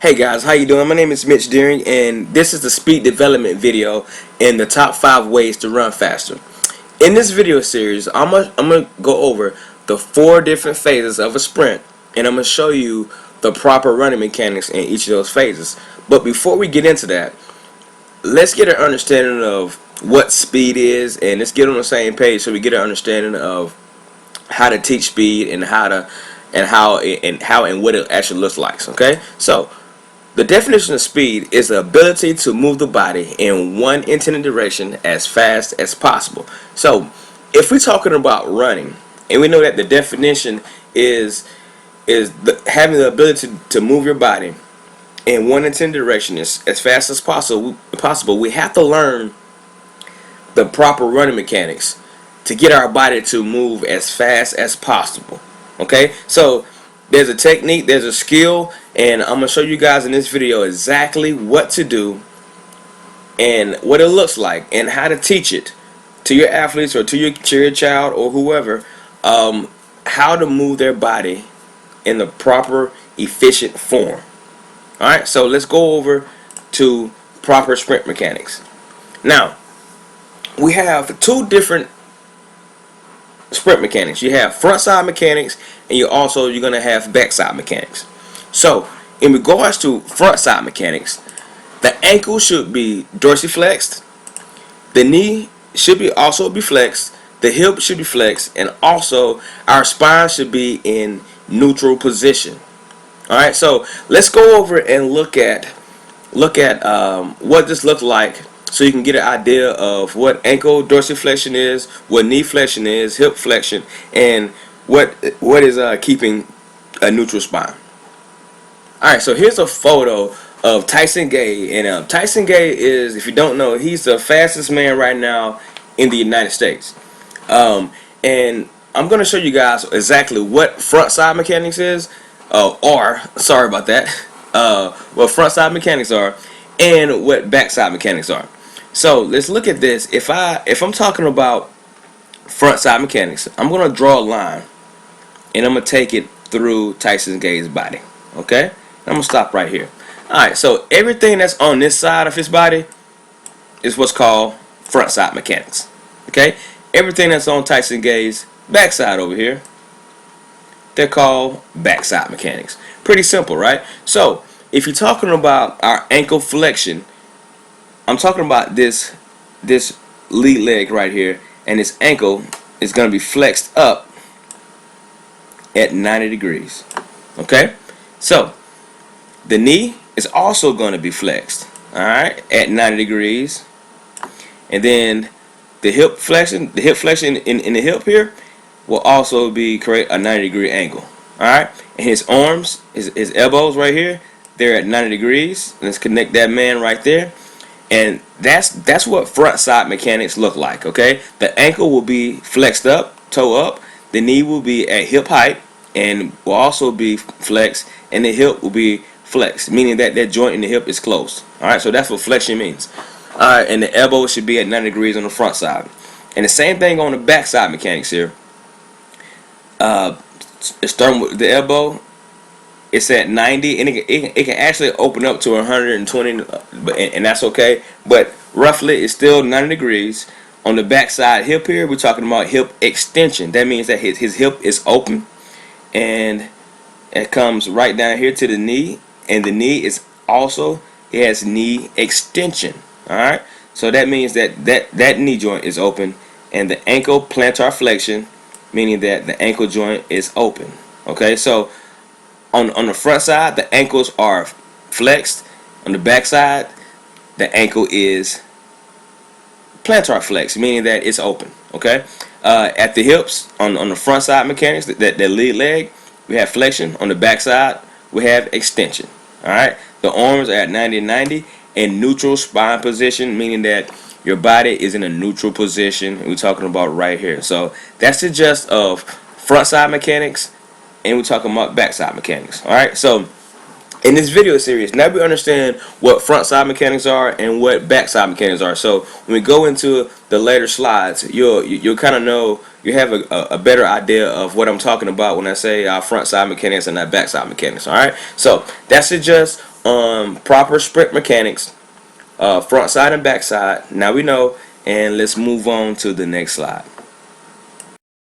Hey guys, how you doing? My name is Mitch Deering, and this is the speed development video in the top 5 ways to run faster. In this video series, I'm gonna go over the 4 different phases of a sprint, and I'm gonna show you the proper running mechanics in each of those phases. But before we get into that, let's get an understanding of what speed is, and let's get on the same page so we get an understanding of how to teach speed and how and what it actually looks like. Okay, so the definition of speed is the ability to move the body in one intended direction as fast as possible. So, if we're talking about running, and we know that the definition is having the ability to move your body in one intended direction as fast as possible, we have to learn the proper running mechanics to get our body to move as fast as possible. Okay, so there's a technique, there's a skill, and I'm gonna show you guys in this video exactly what to do and what it looks like and how to teach it to your athletes or to your child or whoever, how to move their body in the proper efficient form. Alright, so let's go over to proper sprint mechanics. Now, we have 2 different sprint mechanics. You have front side mechanics, and you're going to have back side mechanics. So in regards to front side mechanics, the ankle should be dorsiflexed, the knee should also be flexed, the hip should be flexed, and also our spine should be in neutral position. Alright, so let's go over and look at what this looks like, so you can get an idea of what ankle dorsiflexion is, what knee flexion is, hip flexion, and what is keeping a neutral spine. Alright, so here's a photo of Tyson Gay, and Tyson Gay is, if you don't know, he's the fastest man right now in the United States. And I'm going to show you guys exactly what front side mechanics is, sorry about that, what front side mechanics are, and what back side mechanics are. So let's look at this. If I'm talking about front side mechanics, I'm going to draw a line, and I'm going to take it through Tyson Gay's body. Okay? I'm going to stop right here. Alright, so everything that's on this side of his body is what's called front side mechanics. Okay? Everything that's on Tyson Gay's backside over here, they're called backside mechanics. Pretty simple, right? So if you're talking about our ankle flexion, I'm talking about this lead leg right here, and this ankle is going to be flexed up at 90 degrees. Okay? So the knee is also going to be flexed, alright, at 90 degrees. And then the hip flexion in the hip here will also create a 90-degree angle. Alright? And his arms, his elbows right here, they're at 90 degrees. Let's connect that man right there. And that's what front side mechanics look like. Okay? The ankle will be flexed up, toe up. The knee will be at hip height and will also be flexed, and the hip will be flexed, meaning that joint in the hip is closed. Alright, so that's what flexion means. Alright, and the elbow should be at 90 degrees on the front side. And the same thing on the back side mechanics here. Starting with the elbow, it's at 90, and it can actually open up to 120, and that's okay. But roughly, it's still 90 degrees. On the back side hip here, we're talking about hip extension. That means that his hip is open, and it comes right down here to the knee, and the knee is also, it has knee extension. All right, so that means that knee joint is open, and the ankle plantar flexion, meaning that the ankle joint is open. Okay, so on the front side, the ankles are flexed. On the back side, the ankle is plantar flex, meaning that it's open. Okay, at the hips, on the front side mechanics, that lead leg, we have flexion. On the back side, we have extension. All right, the arms are at 90 and 90, and neutral spine position, meaning that your body is in a neutral position. We're talking about right here. So that's the gist of front side mechanics, and we're talking about back side mechanics. Alright, so in this video series, now we understand what front side mechanics are and what back side mechanics are. So when we go into the later slides, you'll kind of know, you have a better idea of what I'm talking about when I say front side mechanics and not back side mechanics. Alright, so that's the gist proper sprint mechanics, front side and back side. Now we know, and let's move on to the next slide.